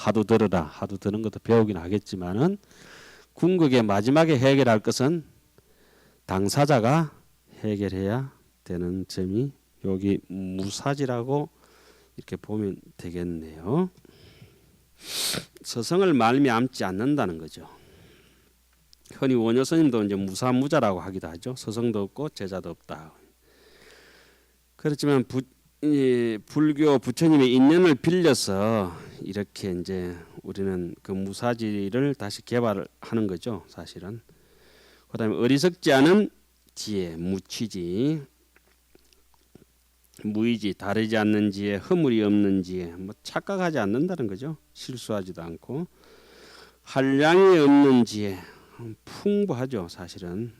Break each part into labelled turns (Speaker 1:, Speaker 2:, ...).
Speaker 1: 하도 들어라. 하도 드는 것도 배우긴 하겠지만은 궁극의 마지막에 해결할 것은 당사자가 해결해야 되는 점이 여기 무사지라고 이렇게 보면 되겠네요. 서성을 말미암지 않는다는 거죠. 흔히 원효 스님도 이제 무사무자라고 하기도 하죠. 서성도 없고 제자도 없다. 그렇지만 불교 부처님의 인연을 빌려서 이렇게 이제 우리는 그 무사지를 다시 개발하는 거죠. 사실은. 그다음에 어리석지 않은 지혜, 무취지, 무의지, 다르지 않는 지혜, 허물이 없는 지혜, 뭐 착각하지 않는다는 거죠. 실수하지도 않고 한량이 없는 지혜, 풍부하죠. 사실은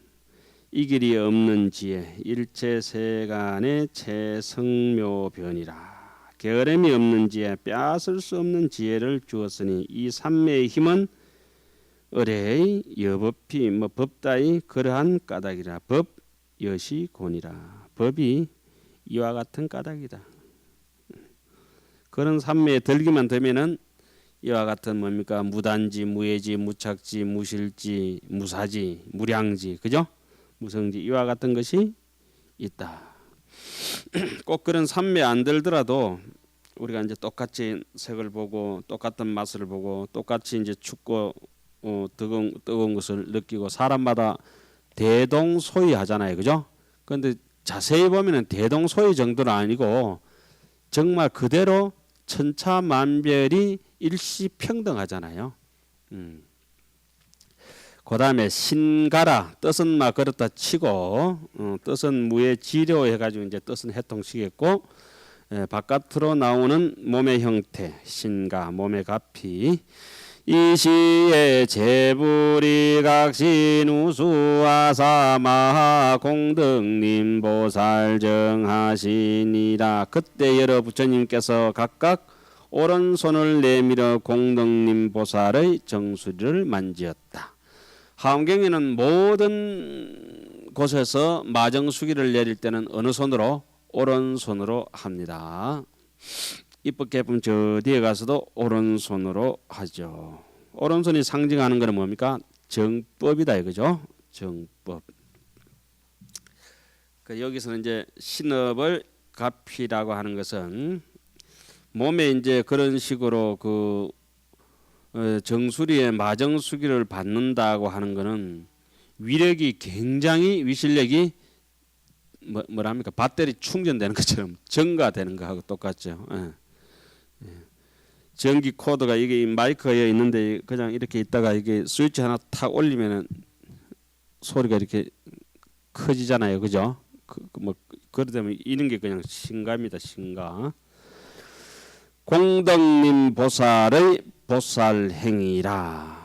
Speaker 1: 이 길이 없는 지혜, 일체 세간의 최성묘변이라. 게으름이 없는 지혜, 빼앗을 수 없는 지혜를 주었으니 이 삼매의 힘은 의뢰의 여법히 법다이 그러한 까닭이라. 법 여시곤이라. 법이 이와 같은 까닭이다. 그런 삼매에 들기만 되면은 이와 같은 뭡니까? 무단지, 무예지, 무착지, 무실지, 무사지, 무량지, 그죠? 무성지 이와 같은 것이 있다. 꼭 그런 삼매 안 들더라도 우리가 이제 똑같이 색을 보고 똑같은 맛을 보고 똑같이 이제 춥고 뜨거운 것을 느끼고 사람마다 대동소이 하잖아요, 그죠? 그런데 자세히 보면은 대동소이 정도는 아니고 정말 그대로 천차만별이 일시평등하잖아요. 그 다음에 신가라, 뜻은 막 그렇다 치고 뜻은 무의 지료 해가지고 이제 뜻은 해통시겠고 바깥으로 나오는 몸의 형태 신가 몸의 가피 이 시에 제불이 각신 우수아사마하 공덕님 보살 정하시니라. 그때 여러 부처님께서 각각 오른손을 내밀어 공덕님 보살의 정수리를 만지었다. 하엄경에는 모든 곳에서 마정수기를 내릴 때는 어느 손으로? 오른손으로 합니다. 입법개품 저 뒤에 가서도 오른손으로 하죠. 오른손이 상징하는 것은 뭡니까? 정법이다 이거죠. 정법. 여기서는 이제 신업을 가피라고 하는 것은 몸에 이제 그런 식으로 그 정수리에 마정수기를 받는다고 하는 것은 위력이 굉장히 위실력이 뭐랍니까? 배터리 충전되는 것처럼 증가되는 거하고 똑같죠. 예. 전기 코드가 이게 마이크에 있는데 그냥 이렇게 있다가 이게 스위치 하나 탁 올리면은 소리가 이렇게 커지잖아요, 그죠? 그러다면 이런 게 그냥 신가입니다, 신가. 공덕님 보살의 보살행위라.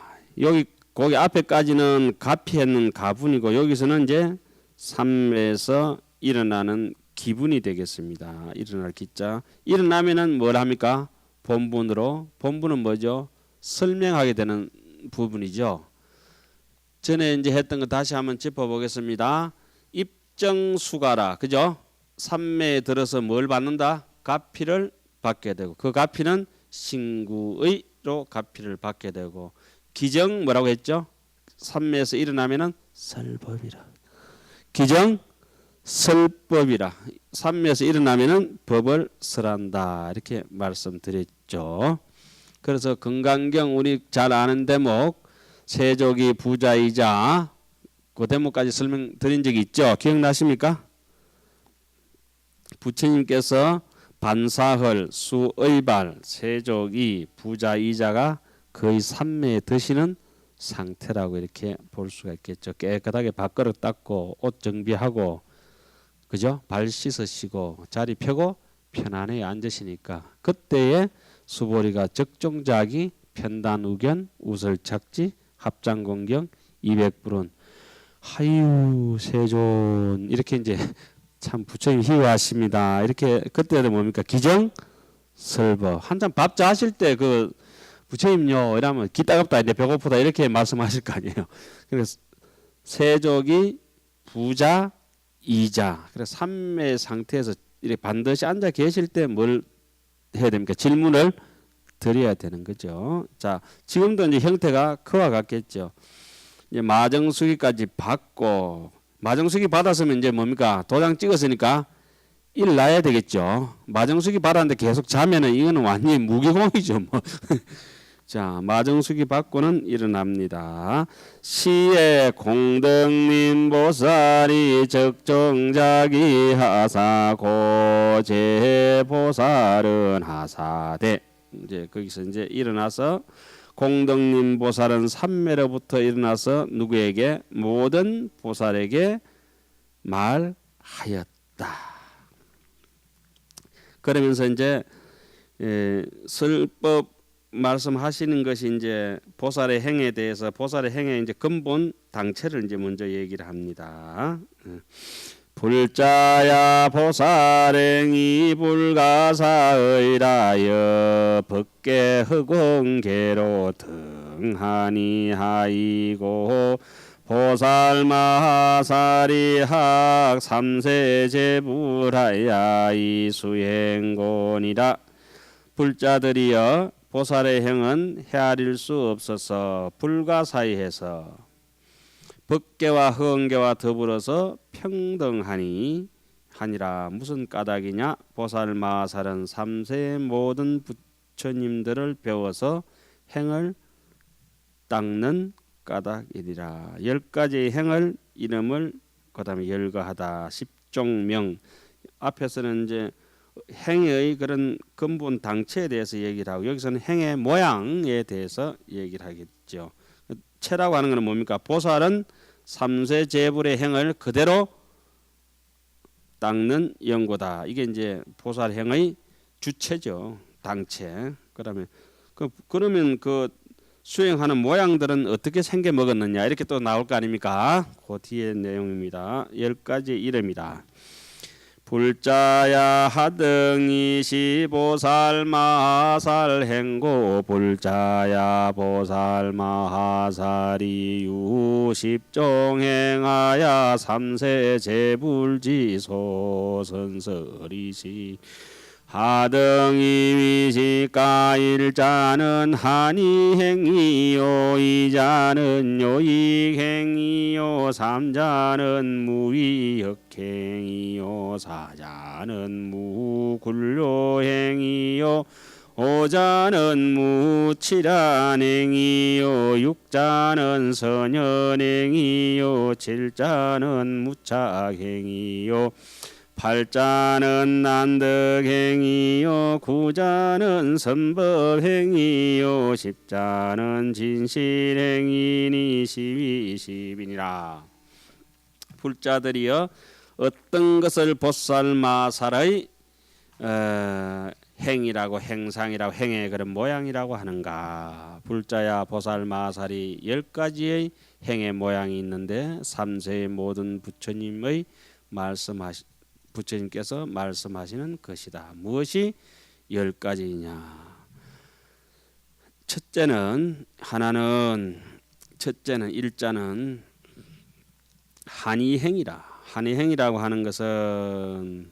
Speaker 1: 거기 앞에까지는 가피했는 가분이고 여기서는 이제 삼에서 일어나는 기분이 되겠습니다. 일어날 기자. 일어나면은 뭘 합니까? 본분은 뭐죠? 설명하게 되는 부분이죠. 전에 이제 했던 거 다시 한번 짚어보겠습니다. 입정수가라, 그죠? 삼매에 들어서 뭘 받는다? 가피를 받게 되고 그 가피는 신구의로 가피를 받게 되고 기정 뭐라고 했죠? 삼매에서 일어나면은 설법이라. 기정 설법이라. 삼매에서 일어나면은 법을 설한다 이렇게 말씀드렸죠. 그래서 건강경 우리 잘 아는 대목 세족이 부자이자 그 대목까지 설명드린 적이 있죠. 기억나십니까? 부처님께서 반사헐, 수의발, 세족이 부자이자가 거의 삼매에 드시는 상태라고 이렇게 볼 수가 있겠죠. 깨끗하게 밥그릇 닦고 옷 정비하고 그죠? 발 씻으시고 자리 펴고 편안하게 앉으시니까 그때에 수보리가 적종자기 편단우견 우설착지 합장공경 200불은 하유 세존 이렇게 이제 참 부처님 희화하십니다. 이렇게 그때도 뭡니까? 기정 설법 한잔 밥 자실 때 그 부처님요 이러면 기 따갑다 이제 배고프다 이렇게 말씀하실 거 아니에요. 그래서 세족이 부자 이자 그래서 삼매 상태에서 이렇게 반드시 앉아 계실 때 뭘 해야 됩니까? 질문을 드려야 되는 거죠. 자, 지금도 이제 형태가 그와 같겠죠. 이제 마정수기까지 받고 마정수기 받았으면 이제 뭡니까? 도장 찍었으니까 일나야 되겠죠. 마정수기 받았는데 계속 자면은 이거는 완전히 무기공이죠. 뭐. 자, 마정수기 받고는 일어납니다. 시에 공덕님 보살이 적정자기 하사 고제 보살은 하사대. 이제 거기서 이제 일어나서 공덕님 보살은 삼매로부터 일어나서 누구에게 모든 보살에게 말하였다. 그러면서 이제 설법 말씀하시는 것이 이제 보살의 행에 대해서 보살의 행의 이제 근본 당체를 이제 먼저 얘기를 합니다. 불자야 보살행이 불가사의라여 법계 흑원계로 등하니 하이고 보살마하사리 학 삼세제불하야 이수행곤이라. 불자들이여 보살의 행은 헤아릴 수 없어서 불가사의해서 법계와 허언계와 더불어서 평등하니 하니라. 무슨 까닭이냐? 보살마하살은 삼세의 모든 부처님들을 배워서 행을 닦는 까닭이리라. 10가지의 행을 이름을 그다음에 열거하다. 십종명. 앞에서는 이제 행의 그런 근본 당체에 대해서 얘기를 하고 여기서는 행의 모양에 대해서 얘기를 하겠죠. 체라고 하는 것은 뭡니까? 보살은 삼세 제불의 행을 그대로 닦는 연고다. 이게 이제 보살 행의 주체죠. 당체. 그러면 그 수행하는 모양들은 어떻게 생겨 먹었느냐 이렇게 또 나올 거 아닙니까? 그 뒤에 내용입니다. 10가지 이름이다. 불자야 하등이시 보살마하살 행고 불자야 보살마하살이 유십종행하야 삼세제불지소 선설이시 하등이위시까 일자는 한이행이요 이자는 요익행이요 삼자는 무위역행이요 사자는 무굴료행이요 오자는 무칠안행이요 육자는 선연행이요 칠자는 무착행이요 팔자는 난득행이요 구자는 선법행이요 십자는 진실행이니 시위십이니라. 불자들이여 어떤 것을 보살마살의 행이라고 행상이라고 행의 그런 모양이라고 하는가. 불자야 보살마살이 10가지의 행의 모양이 있는데 삼세의 모든 부처님의 부처님께서 말씀하시는 것이다. 무엇이 10가지이냐? 첫째는 일자는 한이행이라. 한이행이라고 하는 것은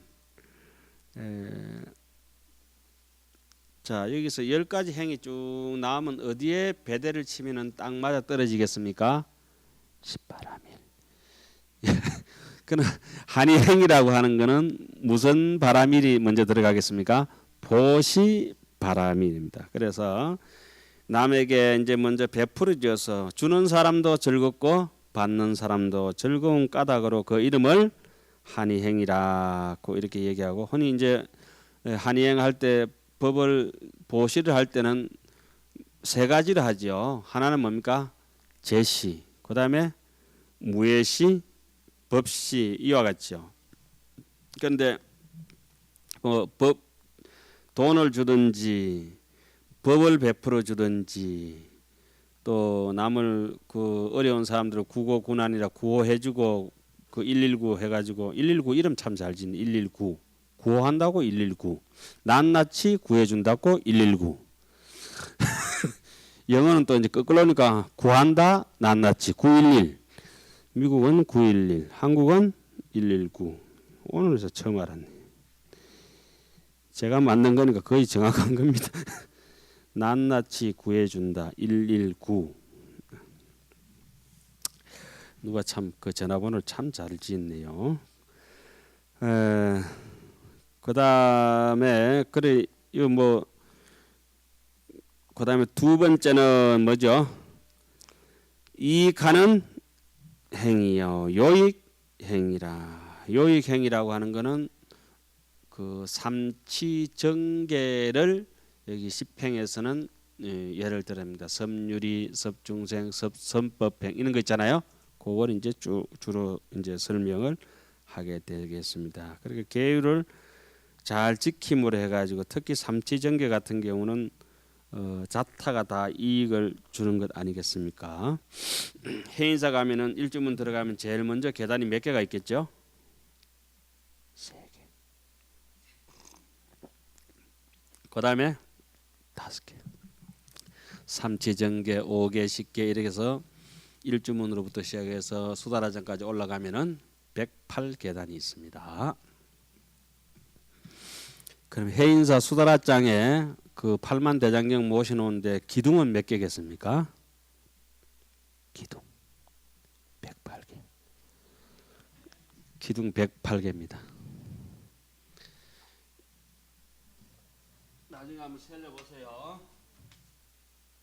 Speaker 1: 자 여기서 10가지 행이 쭉 나오면 어디에 배대를 치면은 딱 맞아 떨어지겠습니까? 십바라밀. 그는 한이행이라고 하는 것은 무슨 바라밀이 먼저 들어가겠습니까? 보시 바라밀입니다. 그래서 남에게 이제 먼저 베풀어 줘서 주는 사람도 즐겁고 받는 사람도 즐거운 까닭으로 그 이름을 한이행이라고 이렇게 얘기하고 흔히 이제 한이행 할 때 법을 보시를 할 때는 3가지를 하죠. 하나는 뭡니까? 제시, 그다음에 무예시, 법시 이와 같죠. 그런데 돈을 주든지 법을 베풀어 주든지 또 남을 그 어려운 사람들을 구고군안이라 구호해주고 그 119 해가지고 119 이름 참 잘 짓는 119 구호한다고 119 낱낱이 구해준다고 119 영어는 또 이제 거꾸로 오니까 구한다 낱낱이 911 미국은 911 한국은 119 오늘에서 처음 알았네. 제가 만든 거니까 거의 정확한 겁니다. 낱낱이 구해준다. 119. 누가 참 그 전화번호를 참 잘 지었네요. 그다음에 그래 이거 뭐 그다음에 두 번째는 뭐죠? 이가는 행위요. 요익 행위라. 요익 행위라고 하는 거는 그 삼치정계를 여기 십행에서는 예를 들입니다. 섭유리, 섭중생, 섭선법행 이런 거 있잖아요. 그걸 이제 주로 이제 설명을 하게 되겠습니다. 그러니까 계율을 잘 지킴으로 해가지고 특히 삼치정계 같은 경우는 자타가 다 이익을 주는 것 아니겠습니까? 해인사 가면은 일주문 들어가면 제일 먼저 계단이 몇 개가 있겠죠? 3개. 그 다음에 5개. 삼치정계 5개, 10개 이렇게 해서 일주문으로부터 시작해서 수다라장까지 올라가면은 108계단이 있습니다. 그럼 해인사 수다라장에 그 8만 대장경 모셔놓은데 기둥은 몇 개겠습니까? 기둥 108개. 기둥 108개입니다. 나중에 한번 살려보세요.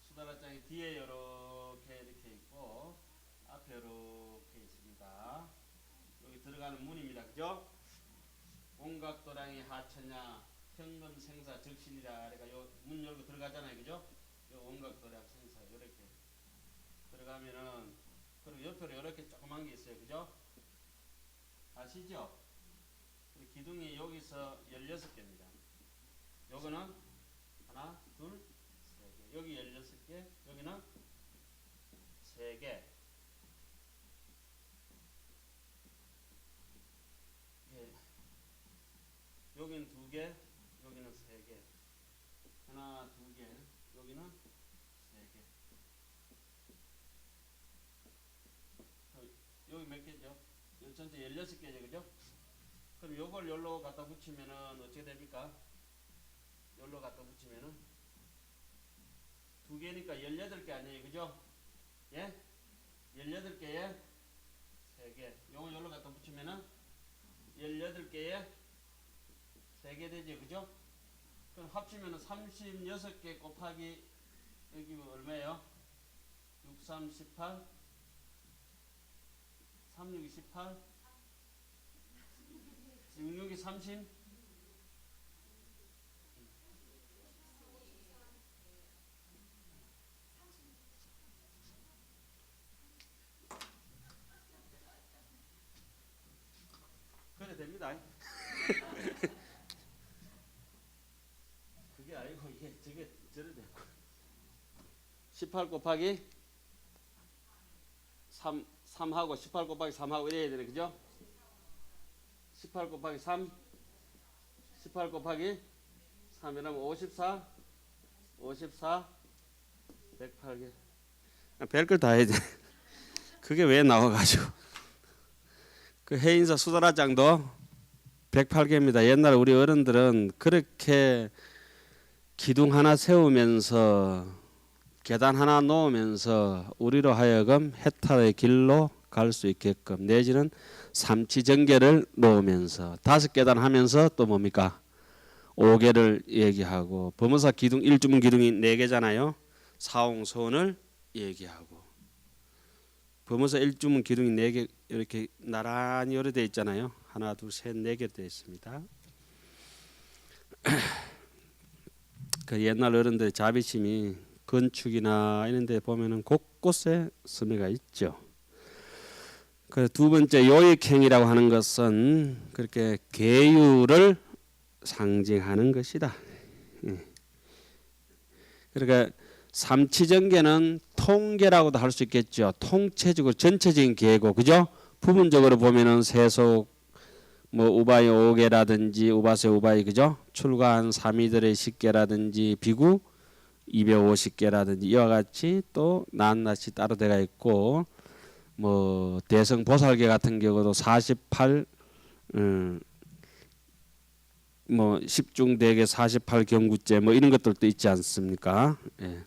Speaker 1: 수다라장이 뒤에 이렇게 있고 앞에 이렇게 있습니다. 여기 들어가는 문입니다. 그죠? 온각도량이 하천야 평근생사 적신이라 그러니까 요 문 열고 들어가잖아요. 그죠? 요 온각도량 생사 이렇게 들어가면은 그리고 옆으로 이렇게 조그만 게 있어요. 그죠? 아시죠? 그리고 기둥이 여기서 16개입니다. 요거는 하나, 둘, 세 개. 여기 16개, 여기는 3개. 여기는 2개, 여기는 3개. 하나, 2개, 여기는 3개. 여기 몇 개죠? 전체 16개죠, 그죠? 그럼 요걸 열로 갖다 붙이면은 어떻게 됩니까? 열로 갖다 붙이면은 2개니까 18개 아니에요, 그죠? 예? 18개에 3개. 요거 열로 갖다 붙이면은 18개에 3개 되죠, 그죠? 그럼 합치면은 36개 곱하기 여기 얼마예요? 6, 3, 18 3, 6, 18 6, 6이 30 그래 됩니다. 그게 아니고 이게 저게 저래 되고 18 곱하기 3하고 18 곱하기 3하고 이래야 되네, 그죠? 18 곱하기 3 18 곱하기 3이라면 54 108개. 별걸 다 해야 돼. 그게 왜 나와가지고 그 해인사 수다라장도 108개입니다. 옛날에 우리 어른들은 그렇게 기둥 하나 세우면서 계단 하나 놓으면서 우리로 하여금 해탈의 길로 갈 수 있게끔 내지는 삼치정계를 놓으면서 5계단 하면서 또 뭡니까? 5개를 얘기하고 범어사 기둥 일주문 기둥이 4개잖아요. 사홍소원을 얘기하고 범어사 일주문 기둥이 4개 이렇게 나란히 여러 돼 있잖아요. 하나, 둘, 셋, 4개 되어 있습니다. 그 옛날 어른들의 자비심이 건축이나 이런 데 보면은 곳곳에 스며가 있죠. 그 두 번째 요익행위라고 하는 것은 그렇게 계율을 상징하는 것이다. 그러니까 삼치정계는 통계라고도 할 수 있겠죠. 통체적으로 전체적인 계고, 그죠? 부분적으로 보면은 세속 뭐 우바이 5개라든지 우바세 우바이, 그죠? 출가한 사미들의 10개라든지 비구 250개라든지 이와 같이 또 낱낱이 따로 되어 있고 뭐 대성보살계 같은 경우도 48 뭐 10중 대개 48경구째 뭐 이런 것들도 있지 않습니까? 예.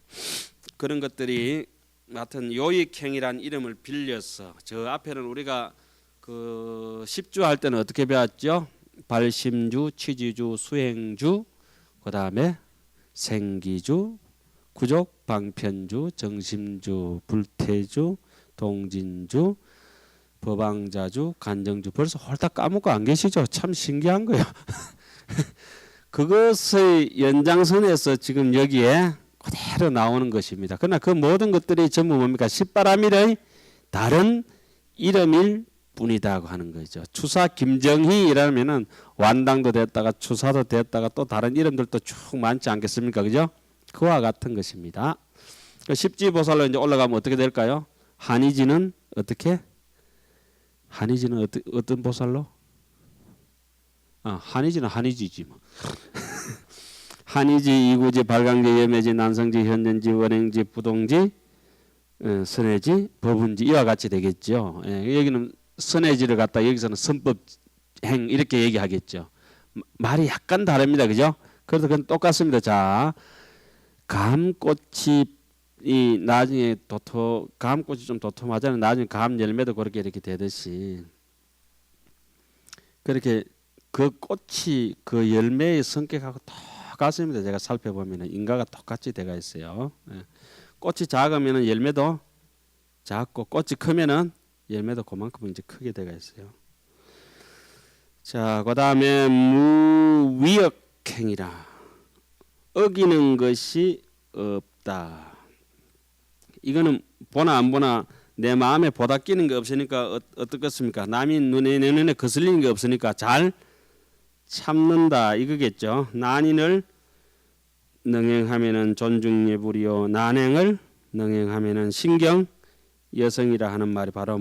Speaker 1: 그런 것들이 하여튼 요익행이란 이름을 빌려서 저 앞에는 우리가 그 10주 할 때는 어떻게 배웠죠? 발심주, 취지주, 수행주, 그다음에 생기주, 구족, 방편주, 정심주, 불태주, 동진주, 법왕자주, 간정주. 벌써 홀딱 까먹고 안 계시죠? 참 신기한 거예요. 그것의 연장선에서 지금 여기에 그대로 나오는 것입니다. 그러나 그 모든 것들이 전부 뭡니까? 십바라밀의 다른 이름일 뿐이다고 하는 거죠. 추사 김정희라면은 완당도 됐다가 추사도 됐다가 또 다른 이름들도 쭉 많지 않겠습니까? 그죠? 그와 같은 것입니다. 십지보살로 이제 올라가면 어떻게 될까요? 한의지는 어떻게? 한의지는 어떤 보살로? 한의지는 한의지지 뭐. 한의지, 이구지, 발광지, 염해지, 난성지, 현전지, 원행지, 부동지, 선해지, 법운지 이와 같이 되겠죠. 여기는 선해지를 갖다 여기서는 선법행 이렇게 얘기하겠죠. 말이 약간 다릅니다. 그죠? 그래도 그건 똑같습니다. 자, 감꽃이 이 나중에 감꽃이 좀 도톰하잖아요. 나중에 감 열매도 그렇게 이렇게 되듯이 그렇게 그 꽃이 그 열매의 성격하고 똑같습니다. 제가 살펴보면 인과가 똑같이 돼가 있어요. 꽃이 작으면 열매도 작고 꽃이 크면은 열매도 그만큼 이제 크게 돼가 있어요. 자, 그다음에 무위역행이라 어기는 것이 없다. 이거는 보나 안 보나 내 마음에 보다 끼는 게 없으니까 어떻겠습니까? 남이 내 눈에 거슬리는 게 없으니까 잘 참는다 이거겠죠. 난인을 능행하면은 존중예불이요 난행을 능행하면은 신경 여성이라 하는 말이 바로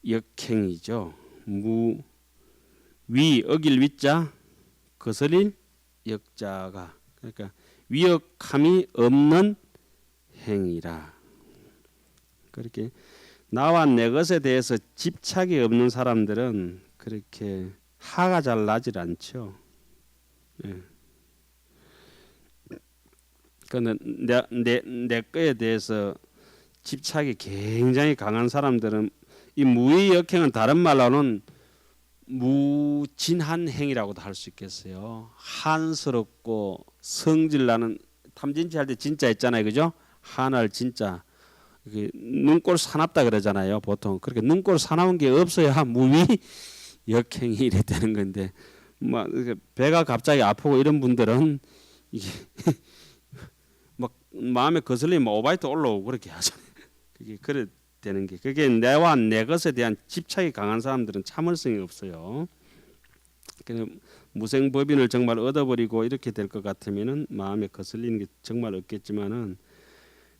Speaker 1: 무위역행이죠. 위 어길 위자 거슬릴 역자가 그러니까 위역함이 없는 행위라. 그렇게 나와 내 것에 대해서 집착이 없는 사람들은 그렇게 화가 잘 나질 않죠. 그런데 내 거에 대해서 집착이 굉장히 강한 사람들은 이 무위역행은 다른 말로는 무진한 행위라고도 할 수 있겠어요. 한스럽고 성질나는 탐진치 할 때 진짜 있잖아요, 그죠? 한할 진짜 눈꼴 사납다 그러잖아요. 보통 그렇게 눈꼴 사나운 게 없어야 무위역행이 이래 되는 건데, 막 배가 갑자기 아프고 이런 분들은 이게 막 마음에 거슬리면 오바이트 올라오고 그렇게 하잖아요. 그게 그래 되는 게 그게 내와 내 것에 대한 집착이 강한 사람들은 참을성이 없어요. 무생법인을 정말 얻어버리고 이렇게 될 것 같으면은 마음에 거슬리는 게 정말 없겠지만은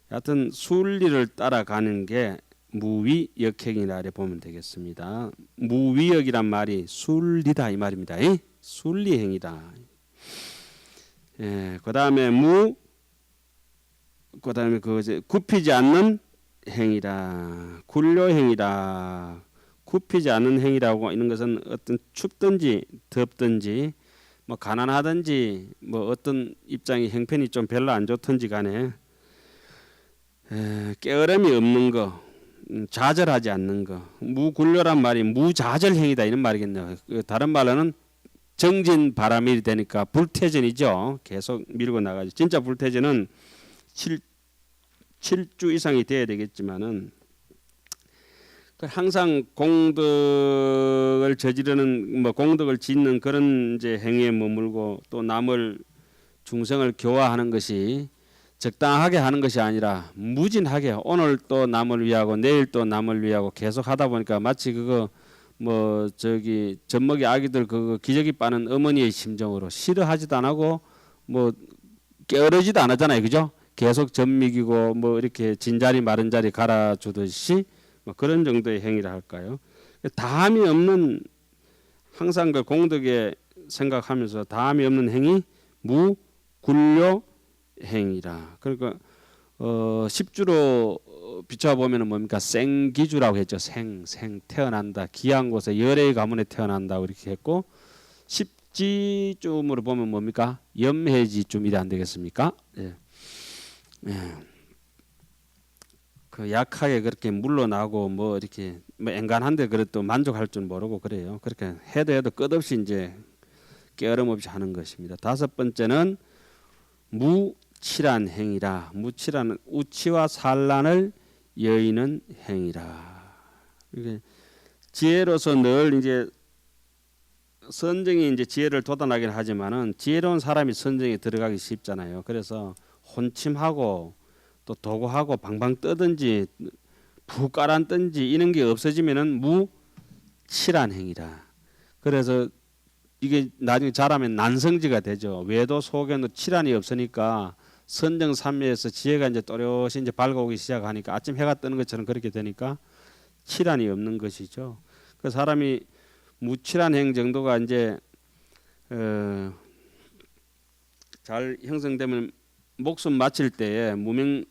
Speaker 1: 하여튼 순리를 따라가는 게 무위역행이라 보면 되겠습니다. 무위역이란 말이 순리다 이 말입니다. 순리행이다. 그다음에 그다음에 굽히지 않는 행위라, 굴려행위라. 굽히지 않는 행위라고 있는 것은 어떤 춥든지 덥든지 뭐 가난하든지 뭐 어떤 입장이 형편이 좀 별로 안 좋든지 간에 깨어름이 없는 거, 좌절하지 않는 거. 무굴려란 말이 무좌절행위다 이런 말이겠네요. 다른 말로는 정진바람일이 되니까 불태전이죠. 계속 밀고 나가죠. 진짜 불태전은 7주 이상이 돼야 되겠지만은 항상 공덕을 저지르는 뭐 공덕을 짓는 그런 이제 행위에 머물고 또 남을 중생을 교화하는 것이 적당하게 하는 것이 아니라 무진하게 오늘 또 남을 위하고 내일 또 남을 위하고 계속 하다 보니까 마치 그거 뭐 젖먹이 아기들 그거 기저귀 빠는 어머니의 심정으로 싫어하지도 안 하고 뭐 게으르지도 안 하잖아요, 그죠? 계속 젖 먹이고 뭐 이렇게 진자리 마른 자리 갈아주듯이 뭐 그런 정도의 행위라 할까요? 다함이 없는 항상 그 공덕에 생각하면서 다함이 없는 행위 무굴려 행위라. 그러니까 10주로 비춰 보면은 뭡니까? 생기주라고 했죠. 생 태어난다. 귀한 곳에 열의 가문에 태어난다 이렇게 했고 쥐쯤으로 보면 뭡니까? 염해지쯤 이래 안 되겠습니까? 예. 예. 그 약하게 그렇게 물러나고 뭐 이렇게 뭐 앵간한데 그래도 만족할 줄 모르고 그래요. 그렇게 해도 끝없이 이제 깨어름 없이 하는 것입니다. 다섯 번째는 무칠한 행위라. 무칠한 우치와 산란을 여의는 행위라. 이게 지혜로서 늘 이제 선정이 이제 지혜를 돋아나긴 하지만은 지혜로운 사람이 선정에 들어가기 쉽잖아요. 그래서 혼침하고 또 도구하고 방방 뜨든지 푹 깔아앉든지 이런 게 없어지면은 무칠한 행위라. 그래서 이게 나중에 자라면 난성지가 되죠. 외도 소견도 칠한이 없으니까 선정삼매에서 지혜가 이제 또렷이 이제 밝아오기 시작하니까 아침 해가 뜨는 것처럼 그렇게 되니까 칠한이 없는 것이죠. 그 사람이 무칠한 행 정도가 이제 잘 형성되면 목숨 마칠 때에 무명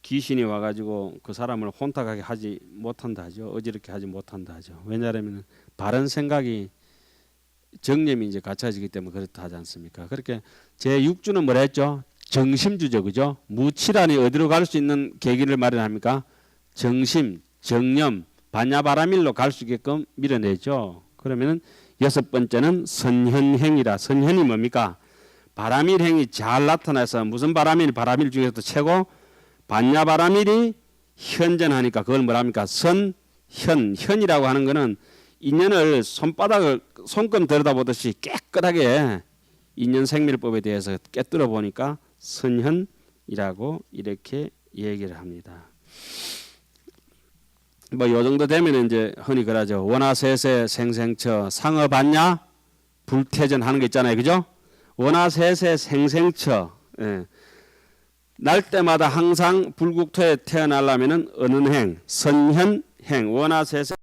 Speaker 1: 귀신이 와가지고 그 사람을 혼탁하게 하지 못한다 하죠. 어지럽게 하지 못한다 하죠. 왜냐하면 바른 생각이 정념이 이제 갖춰지기 때문에 그렇다 하지 않습니까? 그렇게 제6주는 뭐라 했죠? 정심주죠, 그죠? 무칠한이 어디로 갈 수 있는 계기를 마련합니까? 정심, 정념, 반야바라밀로 갈 수 있게끔 밀어내죠. 그러면은 여섯 번째는 선현행이라. 선현이 뭡니까? 바라밀행이 잘 나타나서 무슨 바라밀 중에서도 최고 반야바라밀이 현전하니까 그걸 뭐랍니까? 현이라고 하는 거는 인연을 손금 들여다보듯이 깨끗하게 인연생밀법에 대해서 깨뜨려 보니까 선현이라고 이렇게 얘기를 합니다. 뭐 요 정도 되면 이제 흔히 그러죠. 원하세세 생생처 상어봤냐 불태전 하는 거 있잖아요, 그죠? 원하세세 생생처. 예. 날 때마다 항상 불국토에 태어나려면은 어느 행, 선현행, 원하세세